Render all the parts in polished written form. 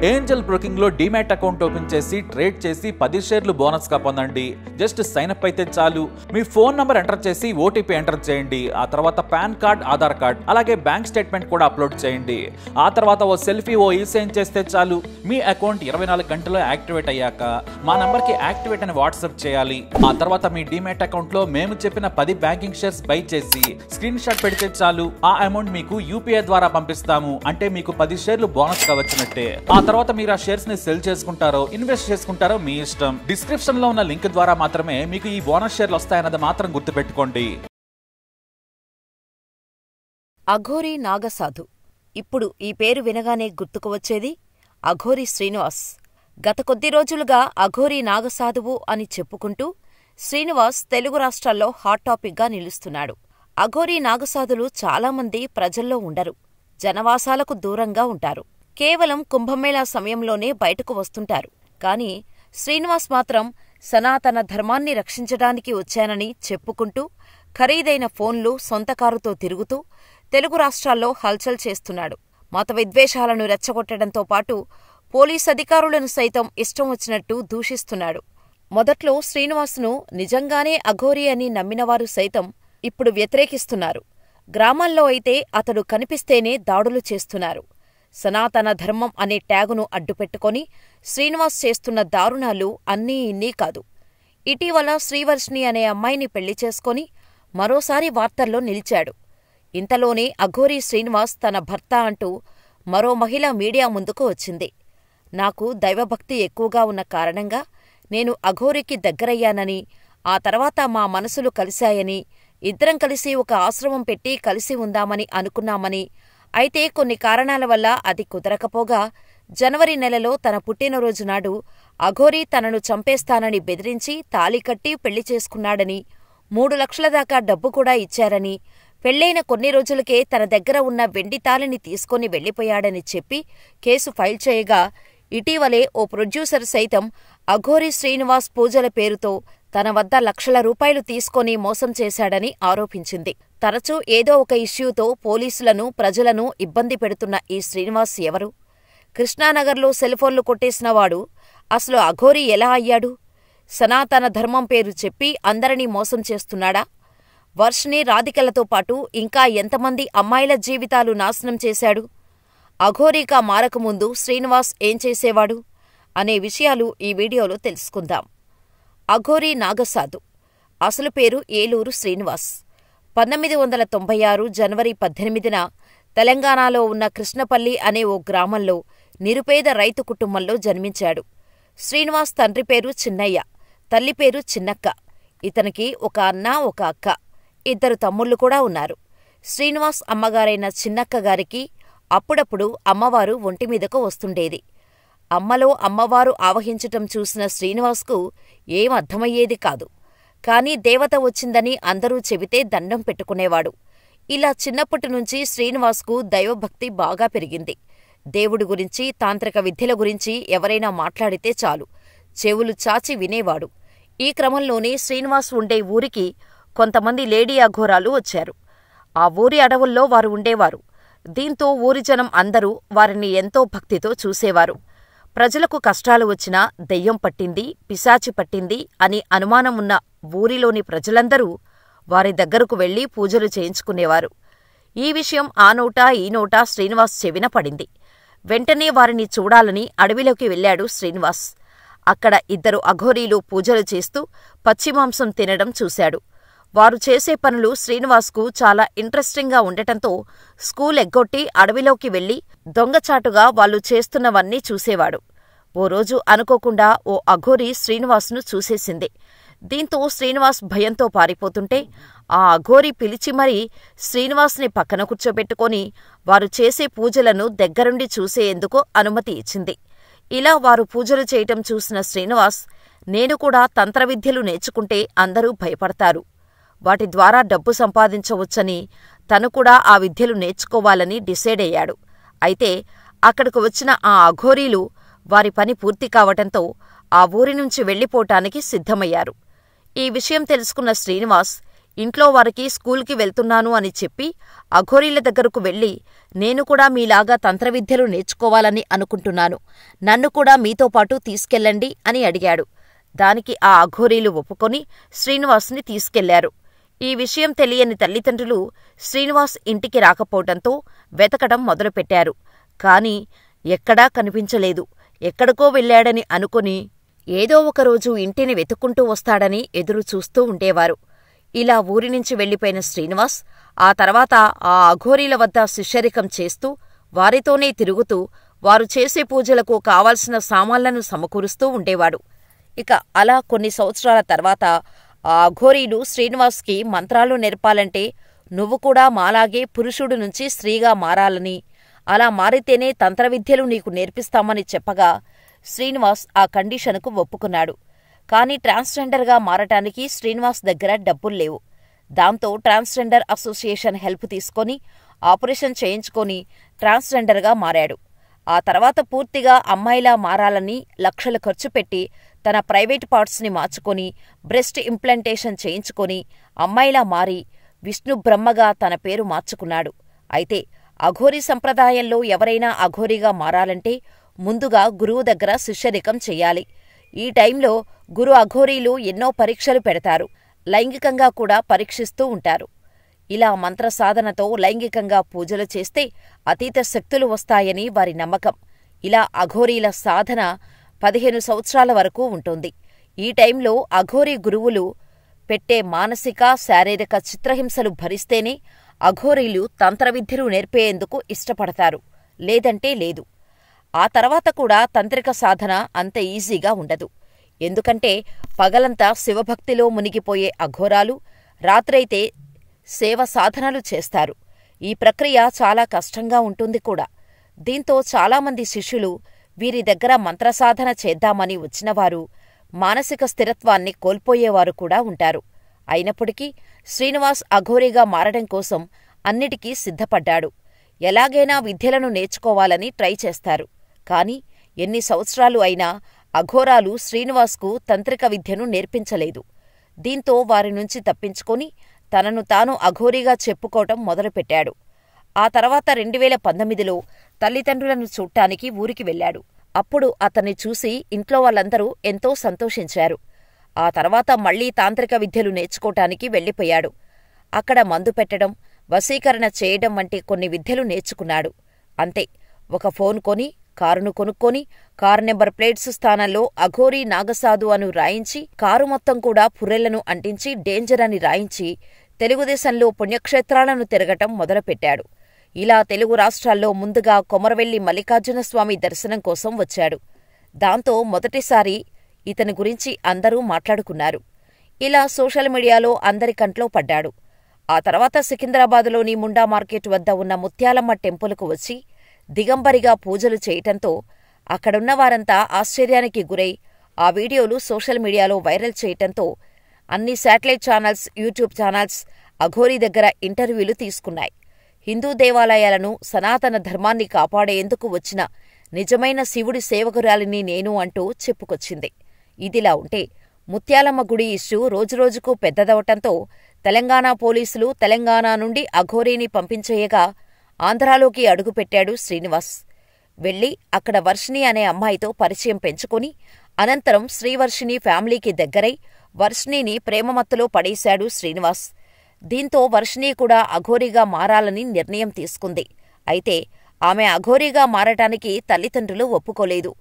Angel broking లో demat account open చేసి trade చేసి 10 షేర్లు బోనస్ గా పొందండి. జస్ట్ సైన్ అప్ అయితే చాలు. మీ ఫోన్ నంబర్ ఎంటర్ చేసి ఓటీపీ ఎంటర్ చేయండి. ఆ తర్వాత పాన్ కార్డ్, ఆధార్ కార్డ్, అలాగే బ్యాంక్ స్టేట్మెంట్ కూడా అప్లోడ్ చేయండి. ఆ తర్వాత ఓ సెల్ఫీ, ఓ ఈ-సైన్ చేస్తే చాలు. మీ అకౌంట్ 24 గంటల్లో యాక్టివేట్ అయ్యాక మా నంబర్ కి యాక్టివేట్ అని వాట్సాప్ చేయాలి. ఆ తర్వాత మీ డీమ్యాట్ అకౌంట్ లో మేము చెప్పిన 10 బ్యాంకింగ్ షేర్స్ బై చేసి స్క్రీన్ షాట్ పెడితే చాలు. ఆ అమౌంట్ మీకు యూపీఐ ద్వారా పంపిస్తాము. అంటే మీకు 10 షేర్లు బోనస్ గా వచ్చినట్టే. ఆ తర్వాత మీరు ఆ షేర్స్ ని సెల్ చేసుకుంటారో ఇన్వెస్ట్ చేసుకుంటారో మీ ఇష్టం. డిస్క్రిప్షన్ లో ఉన్న లింక్ ద్వారా మాత్రమే మీకు ఈ బోనస్ షేర్లు వస్తాయన్నది మాత్రం గుర్తుపెట్టుకోండి. అఘోరీ నాగసాధు. ఇప్పుడు ఈ పేరు వినగానే గుర్తుకు వచ్చేది అఘోరీ శ్రీనివాస్. గత కొద్ది రోజులుగా అఘోరీ నాగసాధువు అని చెప్పుకుంటూ శ్రీనివాస్ తెలుగు రాష్ట్రాల్లో హాట్ టాపిక్ గా నిలుస్తున్నాడు. అఘోరీ నాగసాధులు చాలామంది ప్రజల్లో ఉండరు. జనవాసాలకు దూరంగా ఉంటారు. కేవలం కుంభమేళా సమయంలోనే బయటకు వస్తుంటారు. కాని శ్రీనివాస్ మాత్రం సనాతన ధర్మాన్ని రక్షించడానికి వచ్చానని చెప్పుకుంటూ ఖరీదైన ఫోన్లు, సొంత కారుతో తిరుగుతూ తెలుగు రాష్ట్రాల్లో హల్చల్ చేస్తున్నాడు. మత విద్వేషాలను రెచ్చగొట్టడంతో పాటు పోలీస్ అధికారులను సైతం ఇష్టం వచ్చినట్టు దూషిస్తున్నాడు. మొదట్లో శ్రీనివాస్ను నిజంగానే అఘోరీ అని నమ్మినవారు సైతం ఇప్పుడు వ్యతిరేకిస్తున్నారు. గ్రామాల్లో అయితే అతడు కనిపిస్తేనే దాడులు చేస్తున్నారు. సనాతన ధర్మం అనే ట్యాగును అడ్డుపెట్టుకొని శ్రీనివాస్ చేస్తున్న దారుణాలు అన్నీ ఇన్నీ కాదు. ఇటీవల శ్రీవర్షిణి అనే అమ్మాయిని పెళ్లి చేసుకొని మరోసారి వార్తల్లో నిలిచాడు. ఇంతలోనే అఘోరీ శ్రీనివాస్ తన భర్త అంటూ మరో మహిళ మీడియా ముందుకు వచ్చింది. నాకు దైవభక్తి ఎక్కువగా ఉన్న కారణంగా నేను అఘోరీకి దగ్గరయ్యానని, ఆ తర్వాత మా మనసులు కలిశాయని, ఇద్దరం కలిసి ఒక ఆశ్రమం పెట్టి కలిసి ఉందామని అనుకున్నామని, అయితే కొన్ని కారణాల వల్ల అది కుదరకపోగా జనవరి నెలలో తన పుట్టినరోజు నాడు అఘోరీ తనను చంపేస్తానని బెదిరించి తాళి కట్టి పెళ్లి చేసుకున్నాడని, 3 లక్షల దాకా డబ్బు కూడా ఇచ్చారని, పెళ్లైన కొన్ని రోజులకే తన దగ్గర ఉన్న వెండి తాళిని తీసుకుని వెళ్లిపోయాడని చెప్పి కేసు ఫైల్ చేయగా, ఇటీవలే ఓ ప్రొడ్యూసర్ సైతం అఘోరీ శ్రీనివాస్ పూజల పేరుతో తన వద్ద లక్షల రూపాయలు తీసుకొని మోసం చేశాడని ఆరోపించింది. తరచూ ఏదో ఒక ఇష్యూతో పోలీసులను, ప్రజలను ఇబ్బంది పెడుతున్న ఈ శ్రీనివాస్ ఎవరు? కృష్ణానగర్లో సెల్ఫోన్లు కొట్టేసినవాడు అసలు అఘోరీ ఎలా అయ్యాడు? సనాతన ధర్మం పేరు చెప్పి అందరినీ మోసం చేస్తున్నాడా? వర్షిణి, రాధికలతో పాటు ఇంకా ఎంతమంది అమ్మాయిల జీవితాలు నాశనం చేశాడు? అఘోరీగా మారకముందు శ్రీనివాస్ ఏం చేసేవాడు అనే విషయాలు ఈ వీడియోలో తెలుసుకుందాం. అఘోరీ నాగసాధు. అసలు పేరు ఏలూరు శ్రీనివాస్. 1996 జనవరి 18న తెలంగాణలో ఉన్న కృష్ణపల్లి అనే ఓ గ్రామంలో నిరుపేద రైతు కుటుంబంలో జన్మించాడు. శ్రీనివాస్ తండ్రి పేరు చిన్నయ్య, తల్లి పేరు చిన్నక్క. ఇతనికి ఒక అన్న, ఒక అక్క, 2 తమ్ముళ్లు కూడా ఉన్నారు. శ్రీనివాస్ అమ్మగారైన చిన్నక్క గారికి అప్పుడప్పుడు అమ్మవారు ఒంటిమీదకు వస్తుండేది. అమ్మలో అమ్మవారు ఆవహించటం చూసిన శ్రీనివాస్కు ఏం అర్థమయ్యేది కాదు. కాని దేవత వచ్చిందని అందరూ చెబితే దండం పెట్టుకునేవాడు. ఇలా చిన్నప్పటినుంచి శ్రీనివాస్కు దైవభక్తి బాగా పెరిగింది. దేవుడి గురించి, తాంత్రిక విద్యల గురించి ఎవరైనా మాట్లాడితే చాలు చెవులు చాచి వినేవాడు. ఈ క్రమంలోనే శ్రీనివాస్ ఉండే ఊరికి కొంతమంది లేడీ అఘోరాలు వచ్చారు. ఆ ఊరి అడవుల్లో వారు ఉండేవారు. దీంతో ఊరి జనం అందరూ వారిని ఎంతో భక్తితో చూసేవారు. ప్రజలకు కష్టాలు వచ్చినా దెయ్యం పట్టింది, పిశాచి పట్టింది అని అనుమానం ఉన్న ఊరిలోని ప్రజలందరూ వారి దగ్గరకు వెళ్లి పూజలు చేయించుకునేవారు. ఈ విషయం ఆ నోటా ఈ నోటా శ్రీనివాస్ చెవిన పడింది. వెంటనే వారిని చూడాలని అడవిలోకి వెళ్లాడు శ్రీనివాస్. అక్కడ 2 అఘోరీలు పూజలు చేస్తూ పచ్చిమాంసం తినడం చూశాడు. వారు చేసే పనులు శ్రీనివాస్కు చాలా ఇంట్రెస్టింగ్గా ఉండటంతో స్కూల్ ఎగ్గొట్టి అడవిలోకి వెళ్లి దొంగచాటుగా వాళ్ళు చేస్తున్నవన్నీ చూసేవాడు. ఓ రోజు అనుకోకుండా ఓ అఘోరీ శ్రీనివాస్ను చూసేసింది. దీంతో శ్రీనివాస్ భయంతో పారిపోతుంటే ఆ అఘోరీ పిలిచి మరీ శ్రీనివాస్ని పక్కన కూర్చోబెట్టుకొని వారు చేసే పూజలను దగ్గరుండి చూసేందుకు అనుమతి ఇచ్చింది. ఇలా వారు పూజలు చేయటం చూసిన శ్రీనివాస్, నేను కూడా తంత్రవిద్యలు నేర్చుకుంటే అందరూ భయపడతారు, వాటి ద్వారా డబ్బు సంపాదించవచ్చని, తను కూడా ఆ విద్యలు నేర్చుకోవాలని డిసైడ్ అయ్యాడు. అయితే అక్కడకు వచ్చిన ఆ అఘోరీలు వారి పని పూర్తి కావటంతో ఆ ఊరి నుంచి వెళ్లిపోటానికి సిద్ధమయ్యారు. ఈ విషయం తెలుసుకున్న శ్రీనివాస్ ఇంట్లో వారికి స్కూల్కి వెళ్తున్నాను అని చెప్పి అఘోరీల దగ్గరకు వెళ్ళి, నేను కూడా మీలాగా తంత్రవిద్యలు నేర్చుకోవాలని అనుకుంటున్నాను, నన్ను కూడా మీతో పాటు తీసుకెళ్ళండి అని అడిగాడు. దానికి ఆ అఘోరీలు ఒప్పుకొని శ్రీనివాస్ని తీసుకెళ్లారు. ఈ విషయం తెలియని తల్లిదండ్రులు శ్రీనివాస్ ఇంటికి రాకపోవటంతో వెతకడం మొదలుపెట్టారు. కాని ఎక్కడా కనిపించలేదు. ఎక్కడికో వెళ్ళాడని అనుకుని ఏదో ఒకరోజు ఇంటిని వెతుక్కుంటూ వస్తాడని ఎదురుచూస్తూ ఉండేవారు. ఇలా ఊరినుంచి వెళ్లిపోయిన శ్రీనివాస్ ఆ తర్వాత ఆ అఘోరీల వద్ద శిష్యరికం చేస్తూ, వారితోనే తిరుగుతూ, వారు చేసే పూజలకు కావాల్సిన సామాన్లను సమకూరుస్తూ ఉండేవాడు. ఇక అలా కొన్ని సంవత్సరాల తర్వాత ఆ అఘోరీలు శ్రీనివాస్కి మంత్రాలు నేర్పాలంటే నువ్వు కూడా మాలాగే పురుషుడు నుంచి స్త్రీగా మారాలని, అలా మారితేనే తంత్రవిద్యలు నీకు నేర్పిస్తామని చెప్పగా శ్రీనివాస్ ఆ కండిషన్కు ఒప్పుకున్నాడు. కాని ట్రాన్స్జెండర్గా మారటానికి శ్రీనివాస్ దగ్గర డబ్బుల్లేవు. దాంతో ట్రాన్స్జెండర్ అసోసియేషన్ హెల్ప్ తీసుకొని ఆపరేషన్ చేయించుకొని ట్రాన్స్జెండర్గా మారాడు. ఆ తర్వాత పూర్తిగా అమ్మాయిలా మారాలని లక్షలు ఖర్చు పెట్టి తన ప్రైవేట్ పార్ట్స్ని మార్చుకొని బ్రెస్ట్ ఇంప్లాంటేషన్ చేయించుకొని అమ్మాయిలా మారి విష్ణు బ్రహ్మగా తన పేరు మార్చుకున్నాడు. అయితే అఘోరీ సంప్రదాయంలో ఎవరైనా అఘోరీగా మారాలంటే ముందుగా గురువు దగ్గర శిష్యరికం చెయ్యాలి. ఈ టైంలో గురు అఘోరీలు ఎన్నో పరీక్షలు పెడతారు. లైంగికంగా కూడా పరీక్షిస్తూ ఉంటారు. ఇలా మంత్రసాధనతో లైంగికంగా పూజలు చేస్తే అతీత శక్తులు వస్తాయని వారి నమ్మకం. ఇలా అఘోరీల సాధన 15 సంవత్సరాల వరకు ఉంటుంది. ఈ టైంలో అఘోరీ గురువులు పెట్టే మానసిక, శారీరక చిత్రహింసలు భరిస్తేనే అఘోరీలు తంత్రవిద్యలు నేర్పేందుకు ఇష్టపడతారు, లేదంటే లేదు. ఆ తర్వాత కూడా తంత్రిక సాధన అంత ఈజీగా ఉండదు. ఎందుకంటే పగలంతా శివభక్తిలో మునిగిపోయే అఘోరాలు రాత్రైతే సేవ సాధనలు చేస్తారు. ఈ ప్రక్రియ చాలా కష్టంగా ఉంటుంది కూడా. దీంతో చాలామంది శిష్యులు వీరి దగ్గర మంత్రసాధన చేద్దామని వచ్చినవారు మానసిక స్థిరత్వాన్ని కోల్పోయేవారు కూడా ఉంటారు. అయినప్పటికీ శ్రీనివాస్ అఘోరీగా మారడం కోసం అన్నిటికీ సిద్ధపడ్డాడు. ఎలాగైనా విద్యలను నేర్చుకోవాలని ట్రై చేస్తారు. కాని ఎన్ని సంవత్సరాలు అయినా అఘోరాలు శ్రీనివాస్కు తంత్రిక విద్యను నేర్పించలేదు. దీంతో వారి నుంచి తప్పించుకొని తనను తాను అఘోరీగా చెప్పుకోవటం మొదలుపెట్టాడు. ఆ తర్వాత 2019లో తల్లిదండ్రులను చూడ్డానికి ఊరికి వెళ్ళాడు. అప్పుడు అతన్ని చూసి ఇంట్లో వాళ్ళందరూ ఎంతో సంతోషించారు. ఆ తర్వాత మళ్లీ తాంత్రిక విద్యలు నేర్చుకోటానికి వెళ్ళిపోయాడు. అక్కడ మందు పెట్టడం, వశీకరణ చేయడం వంటి కొన్ని విద్యలు నేర్చుకున్నాడు. అంతే. ఒక ఫోన్ కొని, కారును కొనుక్కొని, కారు నెంబర్ ప్లేట్స్ స్థానంలో అఘోరీ నాగసాధు అను రాయించి, కారు మొత్తం కూడా పుర్రెలను అంటించి డేంజర్ అని రాయించి తెలుగుదేశంలో పుణ్యక్షేత్రాలను తిరగటం మొదలుపెట్టాడు. ఇలా తెలుగు రాష్ట్రాల్లో ముందుగా కొమరవెల్లి మల్లికార్జునస్వామి దర్శనం కోసం వచ్చాడు. దాంతో మొదటిసారి ఇతని గురించి అందరూ మాట్లాడుకున్నారు. ఇలా సోషల్ మీడియాలో అందరి కంట్లో పడ్డాడు. ఆ తర్వాత సికింద్రాబాదులోని ముండా మార్కెట్ వద్ద ఉన్న ముత్యాలమ్మ టెంపుల్కు వచ్చి దిగంబరిగా పూజలు చేయటంతో అక్కడున్న వారంతా ఆశ్చర్యానికి గురై ఆ వీడియోలు సోషల్ మీడియాలో వైరల్ చేయటంతో అన్ని satellite channels, YouTube channels Aghori దగ్గర ఇంటర్వ్యూలు తీసుకున్నాయి. హిందూ దేవాలయాలను, సనాతన ధర్మాన్ని కాపాడేందుకు వచ్చిన నిజమైన శివుడి సేవకురాలిని నేను అంటూ చెప్పుకొచ్చింది. ఇదిలా ఉంటే ముత్యాలమ్మ గుడి ఇష్యూ రోజురోజుకు పెద్దదవటంతో తెలంగాణ పోలీసులు తెలంగాణ నుండి అఘోరీని పంపించేయగా ఆంధ్రాలోకి అడుగుపెట్టాడు శ్రీనివాస్. వెళ్లి అక్కడ వర్షిణి అనే అమ్మాయితో పరిచయం పెంచుకుని అనంతరం శ్రీవర్షిణి ఫ్యామిలీకి దగ్గరై వర్షిణిని ప్రేమమత్తులో పడేశాడు శ్రీనివాస్. దీంతో వర్షిణి కూడా అఘోరీగా మారాలని నిర్ణయం తీసుకుంది. అయితే ఆమె అఘోరీగా మారటానికి తల్లిదండ్రులు ఒప్పుకోలేదు.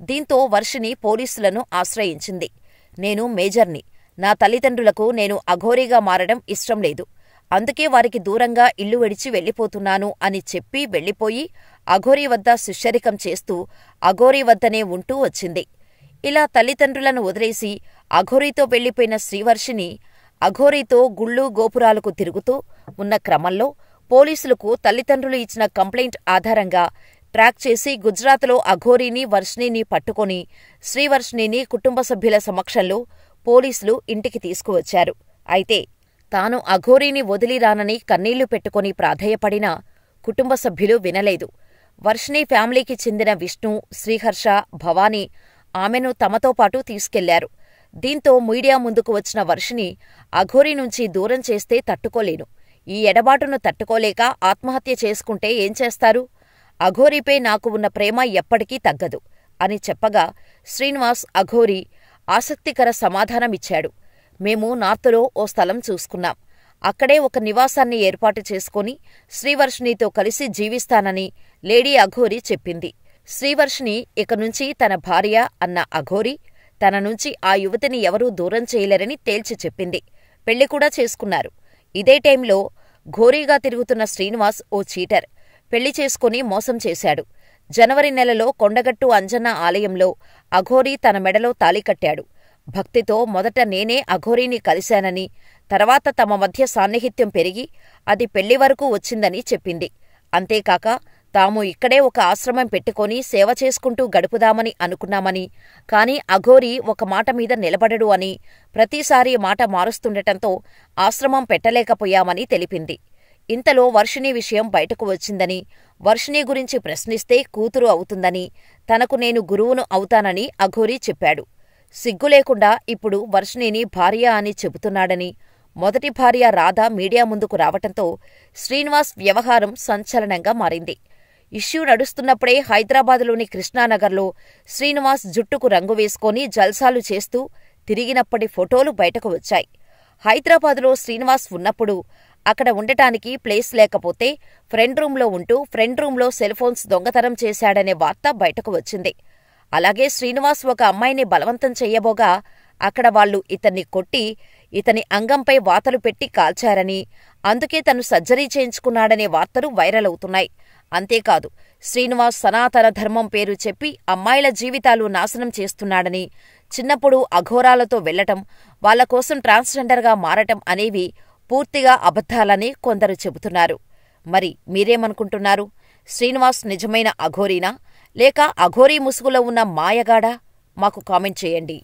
దీంతో వర్షిణి పోలీసులను ఆశ్రయించింది. నేను మేజర్ని, నా తల్లిదండ్రులకు నేను అఘోరీగా మారడం ఇష్టం లేదు, అందుకే వారికి దూరంగా ఇల్లు విడిచి వెళ్ళిపోతున్నాను అని చెప్పి వెళ్ళిపోయి అఘోరీ వద్ద శిష్యరికం చేస్తూ అఘోరీ వద్దనే ఉంటూ వచ్చింది. ఇలా తల్లిదండ్రులను వదిలేసి అఘోరీతో వెళ్లిపోయిన శ్రీవర్షిణి అఘోరీతో గుళ్ళు గోపురాలకు తిరుగుతూ ఉన్న క్రమంలో పోలీసులకు తల్లిదండ్రులు ఇచ్చిన కంప్లైంట్ ఆధారంగా ట్రాక్ చేసి గుజరాత్లో అఘోరీని, వర్షిణిని పట్టుకొని శ్రీవర్షిణిని కుటుంబ సభ్యుల సమక్షంలో పోలీసులు ఇంటికి తీసుకువచ్చారు. అయితే తాను అఘోరీని వదిలిరానని కన్నీళ్లు పెట్టుకుని ప్రాధేయపడినా కుటుంబ సభ్యులు వినలేదు. వర్షిణి ఫ్యామిలీకి చెందిన విష్ణు, శ్రీహర్ష, భవానీ ఆమెను తమతో పాటు తీసుకెళ్లారు. దీంతో మీడియా ముందుకు వచ్చిన వర్షిని అఘోరీ నుంచి దూరం చేస్తే తట్టుకోలేను. ఈ ఎడబాటును తట్టుకోలేక ఆత్మహత్య చేసుకుంటే ఏం చేస్తారు? అఘోరీపై నాకు ఉన్న ప్రేమ ఎప్పటికీ తగ్గదు అని చెప్పగా శ్రీనివాస్ అఘోరీ ఆసక్తికర సమాధానమిచ్చాడు. మేము నార్తులో ఓ స్థలం చూసుకున్నాం. అక్కడే ఒక నివాసాన్ని ఏర్పాటు చేసుకుని శ్రీవర్షినితో కలిసి జీవిస్తానని లేడీ అఘోరీ చెప్పింది. శ్రీవర్షిని ఇక నుంచి తన భార్య అన్న అఘోరీ తన నుంచి ఆ యువతిని ఎవరూ దూరం చేయలేరని తేల్చి చెప్పింది. పెళ్లి కూడా చేసుకున్నారు. ఇదే టైంలో ఘోరీగా తిరుగుతున్న శ్రీనివాస్ ఓ చీటర్. పెళ్లి చేసుకుని మోసం చేశాడు. జనవరి నెలలో కొండగట్టు అంజన్న ఆలయంలో అఘోరీ తన మెడలో తాళి కట్టాడు. భక్తితో మొదట నేనే అఘోరీని కలిశానని, తర్వాత తమ మధ్య సాన్నిహిత్యం పెరిగి అది పెళ్లి వరకు వచ్చిందని చెప్పింది. అంతేకాక తాము ఇక్కడే ఒక ఆశ్రమం పెట్టుకుని సేవ చేసుకుంటూ గడుపుదామని అనుకున్నామని, కాని అఘోరీ ఒక మాట మీద నిలబడడు అని, ప్రతిసారీ మాట మారుస్తుండటంతో ఆశ్రమం పెట్టలేకపోయామని తెలిపింది. ఇంతలో వర్షిణి విషయం బయటకు వచ్చిందని, వర్షిణి గురించి ప్రశ్నిస్తే కూతురు అవుతుందని, తనకు నేను గురువును అవుతానని అఘోరీ చెప్పాడు. సిగ్గులేకుండా ఇప్పుడు వర్షిణిని భార్య అని చెబుతున్నాడని, మొదటి భార్య రాధ మీడియా ముందుకు రావటంతో శ్రీనివాస్ వ్యవహారం సంచలనంగా మారింది. ఇష్యూ నడుస్తున్నప్పుడే హైదరాబాదులోని కృష్ణానగర్లో శ్రీనివాస్ జుట్టుకు రంగు వేసుకొని జల్సాలు చేస్తూ తిరిగినప్పటి ఫోటోలు బయటకు వచ్చాయి. హైదరాబాదులో శ్రీనివాస్ ఉన్నప్పుడు అక్కడ ఉండటానికి ప్లేస్ లేకపోతే ఫ్రెండ్ రూంలో ఉంటూ ఫ్రెండ్ రూంలో సెల్ఫోన్స్ దొంగతనం చేశాడనే వార్త బయటకు వచ్చింది. అలాగే శ్రీనివాస్ ఒక అమ్మాయిని బలవంతం చెయ్యబోగా అక్కడ వాళ్లు ఇతన్ని కొట్టి ఇతని అంగంపై వాతలు పెట్టి కాల్చారని, అందుకే తను సర్జరీ చేయించుకున్నాడనే వార్తలు వైరల్ అవుతున్నాయి. అంతేకాదు శ్రీనివాస్ సనాతన ధర్మం పేరు చెప్పి అమ్మాయిల జీవితాలు నాశనం చేస్తున్నాడని, చిన్నప్పుడు అఘోరాలతో వెళ్లటం, వాళ్లకోసం ట్రాన్స్జెండర్గా మారటం అనేవి పూర్తిగా అబద్ధాలని కొందరు చెబుతున్నారు. మరి మీరేమనుకుంటున్నారు? శ్రీనివాస్ నిజమైన అఘోరీనా, లేక అఘోరీ ముసుగులో ఉన్న మాయగాడా? మాకు కామెంట్ చేయండి.